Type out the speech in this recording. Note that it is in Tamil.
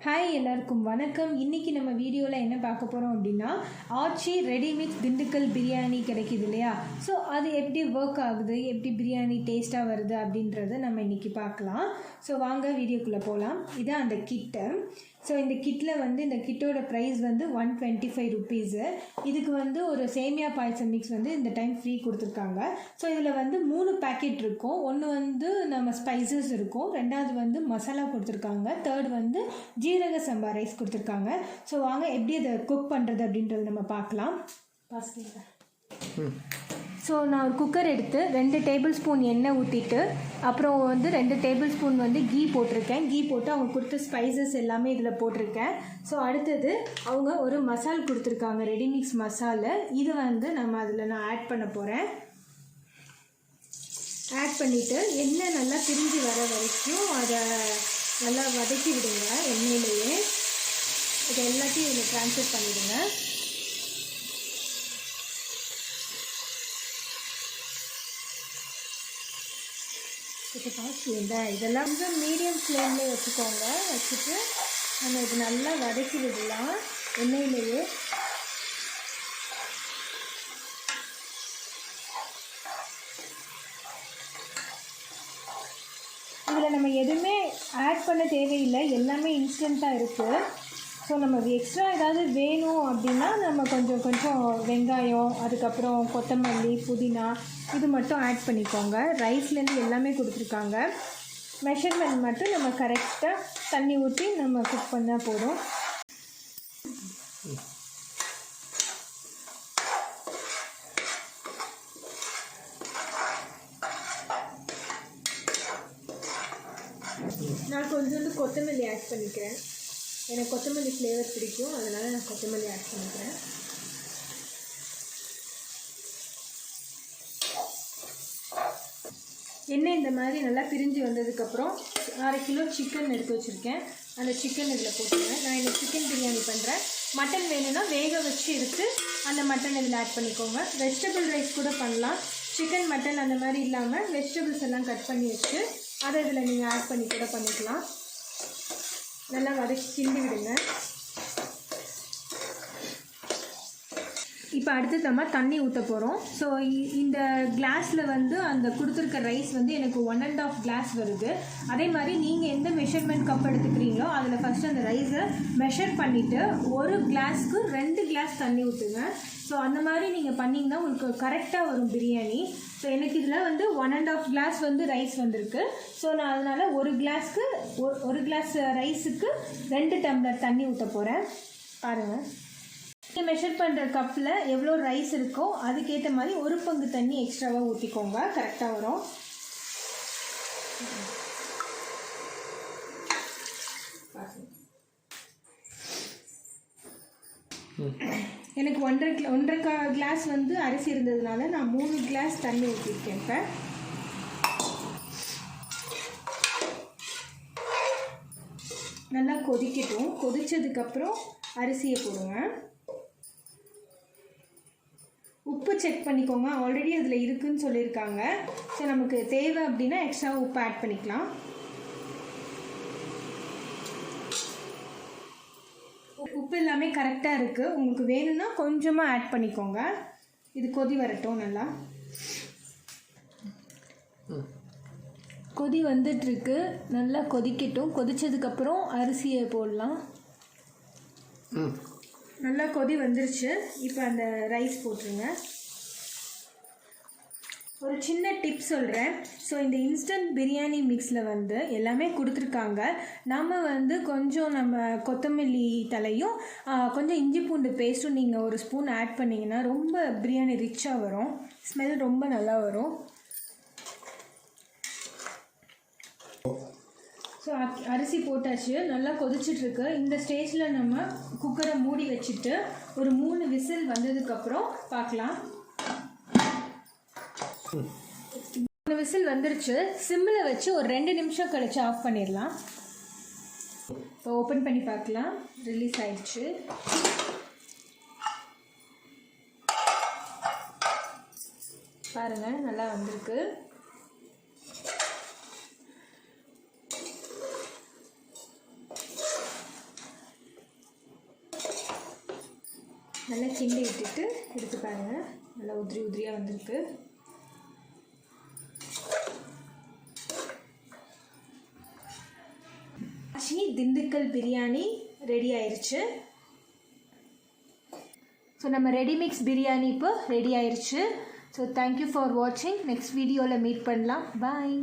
ஹாய் எல்லாருக்கும் வணக்கம். இன்றைக்கி நம்ம வீடியோவில் என்ன பார்க்க போகிறோம் அப்படின்னா, ஆச்சி ரெடிமிக்ஸ் திண்டுக்கல் பிரியாணி கிடைக்கிது இல்லையா? ஸோ அது எப்படி ஒர்க் ஆகுது, எப்படி பிரியாணி டேஸ்ட்டாக வருது அப்படின்றத நம்ம இன்றைக்கி பார்க்கலாம். ஸோ வாங்க வீடியோக்குள்ளே போகலாம். இதான் அந்த கிட்டு. ஸோ இந்த கிட்டில் இந்த கிட்டோட ப்ரைஸ் 125 ருபீஸு. இதுக்கு ஒரு சேமியா பாயசம் மிக்ஸ் இந்த டைம் ஃப்ரீ கொடுத்துருக்காங்க. ஸோ இதில் 3 பேக்கெட் இருக்கும். ஒன்று நம்ம ஸ்பைசஸ் இருக்கும், ரெண்டாவது மசாலா கொடுத்துருக்காங்க, தேர்ட் ஜீரக சம்பா ரைஸ் கொடுத்துருக்காங்க. ஸோ வாங்க எப்படி அதை குக் பண்ணுறது அப்படின்றது நம்ம பார்க்கலாம். ஸோ நான் ஒரு குக்கர் எடுத்து 2 டேபிள் ஸ்பூன் எண்ணெய் ஊற்றிட்டு அப்புறம் 2 டேபிள் ஸ்பூன் கீ போட்டிருக்கேன். கீ போட்டு அவங்க கொடுத்த ஸ்பைசஸ் எல்லாமே இதில் போட்டிருக்கேன். ஸோ அடுத்தது அவங்க ஒரு மசால் கொடுத்துருக்காங்க, ரெடிமிக்ஸ் மசாலா. இது நம்ம அதில் நான் ஆட் பண்ண போகிறேன். ஆட் பண்ணிவிட்டு எண்ணெய் நல்லா பிரிஞ்சு வர வரைக்கும் அதை நல்லா வதக்கி விடுங்க. எண்ணெயிலேயே இது எல்லாத்தையும் இதில் ட்ரான்ஸ்ஃபர் பண்ணிவிடுங்க. இப்போ காய்ச்சிங்க, இதெல்லாம் மீடியம் ஃப்ளேம்லேயே வச்சுக்கோங்க. வச்சுட்டு நம்ம இது நல்லா வதக்கி விடலாம் எண்ணெயிலேயே. இதில் நம்ம எதுவுமே ஆட் பண்ண தேவையில்லை, எல்லாமே இன்ஸ்டண்ட்டாக இருக்குது. ஸோ நம்ம எக்ஸ்ட்ரா ஏதாவது வேணும் அப்படின்னா நம்ம கொஞ்சம் வெங்காயம், அதுக்கப்புறம் கொத்தமல்லி, புதினா இது மட்டும் ஆட் பண்ணிக்கோங்க. ரைஸ்லேருந்து எல்லாமே கொடுத்துருக்காங்க. மெஷர்மெண்ட் மட்டும் நம்ம கரெக்டாக தண்ணி ஊற்றி நம்ம குக் பண்ணால் போதும். நான் கொஞ்சோண்டு கொத்தமல்லி ஆட் பண்ணிக்கிறேன். எனக்கு கொத்தமல்லி ஃப்ளேவர் பிடிக்கும், அதனால் நான் கொத்தமல்லி ஆட் பண்ணிக்கிறேன். எண்ணெய் இந்த மாதிரி நல்லா பிரிஞ்சு வந்ததுக்கப்புறம் 1/2 கிலோ சிக்கன் எடுத்து வச்சுருக்கேன். அந்த சிக்கன் இதில் போட்டுருவேன். நான் இதில் சிக்கன் பிரியாணி பண்ணுறேன். மட்டன் வேணும்னா வேக வச்சு எடுத்து அந்த மட்டன் இதில் ஆட் பண்ணிக்கோங்க. வெஜிடபிள் ரைஸ் கூட பண்ணலாம். சிக்கன் மட்டன் அந்த மாதிரி இல்லாமல் வெஜிடபிள்ஸ் எல்லாம் கட் பண்ணி வச்சு அதை இதில் நீங்கள் ஆட் பண்ணி கூட பண்ணிக்கலாம். நல்லா வதக்கி கிண்டி விடுங்க. இப்போ அடுத்து நம்ம தண்ணி ஊற்ற போகிறோம். ஸோ இந்த கிளாஸில் அந்த கொடுத்துருக்க ரைஸ் எனக்கு 1.5 கிளாஸ் வருது. அதே மாதிரி நீங்கள் எந்த மெஷர்மெண்ட் கப் எடுத்துக்கிறீங்களோ அதில் ஃபஸ்ட்டு அந்த ரைஸை மெஷர் பண்ணிவிட்டு 1 கிளாஸ்க்கு 2 கிளாஸ் தண்ணி ஊற்றுங்க. ஸோ அந்த மாதிரி நீங்கள் பண்ணிங்கன்னா உங்களுக்கு கரெக்டாக வரும் பிரியாணி. ஸோ எனக்கு இதில் 1.5 கிளாஸ் ரைஸ் வந்திருக்கு. ஸோ நான் அதனால் 1 கிளாஸ்க்கு 1 கிளாஸ் ரைஸுக்கு 2 டம்ளர் தண்ணி ஊற்ற போகிறேன். பாருங்கள், நீங்கள் மெஷர் பண்ணுற கப்பில் எவ்வளோ ரைஸ் இருக்கோ அதுக்கேற்ற மாதிரி 1 பங்கு தண்ணி எக்ஸ்ட்ராவாக ஊற்றிக்கோங்க, கரெக்டாக வரும். எனக்கு 1.5 கிளாஸ் அரிசி இருந்ததுனால நான் 3 கிளாஸ் தண்ணி ஊற்றிருக்கேன். இப்போ நல்லா கொதிக்கட்டும். கொதித்ததுக்கப்புறம் அரிசியை போடுங்க. உப்பு செக் பண்ணிக்கோங்க, ஆல்ரெடி அதில் இருக்குதுன்னு சொல்லியிருக்காங்க. ஸோ நமக்கு தேவை அப்படின்னா எக்ஸ்ட்ரா உப்பு ஆட் பண்ணிக்கலாம். உப்பு எல்லாமே கரெக்டாக இருக்குது. உங்களுக்கு வேணும்னா கொஞ்சமாக ஆட் பண்ணிக்கோங்க. இது கொதி வரட்டும். நல்லா கொதி வந்துட்டுருக்கு. நல்லா கொதிக்கட்டும். கொதித்ததுக்கப்புறம் அரிசியை போடலாம். நல்லா கொதி வந்துருச்சு. இப்போ அந்த ரைஸ் போட்டுருங்க. ஒரு சின்ன டிப் சொல்கிறேன். ஸோ இந்த இன்ஸ்டன்ட் பிரியாணி மிக்ஸில் எல்லாமே கொடுத்துருக்காங்க. நம்ம கொஞ்சம் நம்ம கொத்தமல்லி தலையும் கொஞ்சம் இஞ்சி பூண்டு பேஸ்ட்டும் நீங்கள் 1 ஸ்பூன் ஆட் பண்ணிங்கன்னா ரொம்ப பிரியாணி ரிச்சாக வரும். ஸ்மெல் ரொம்ப நல்லா வரும். ஸோ அரிசி போட்டாச்சு, நல்லா கொதிச்சிட்ருக்கு. இந்த ஸ்டேஜில் நம்ம குக்கரை மூடி வச்சுட்டு ஒரு 3 விசில் வந்ததுக்கப்புறம் பார்க்கலாம். 3 விசில் வந்துருச்சு. சிம்மில் வச்சு ஒரு 2 நிமிஷம் கழிச்சு ஆஃப் பண்ணிடலாம். இப்போ ஓப்பன் பண்ணி பார்க்கலாம். ரிலீஸ் ஆயிடுச்சு. பாருங்கள், நல்லா வந்திருக்கு. நல்லா கிண்டி விட்டுட்டு எடுத்து பாருங்கள். நல்லா உதிரி உதிரியாக வந்திருக்கு. ஆச்சி திண்டுக்கல் பிரியாணி ரெடி ஆயிடுச்சு. ஸோ நம்ம ரெடிமிக்ஸ் பிரியாணி இப்போ ரெடி ஆயிடுச்சு. ஸோ தேங்க்யூ ஃபார் வாட்சிங். நெக்ஸ்ட் வீடியோவில் மீட் பண்ணலாம். பாய்.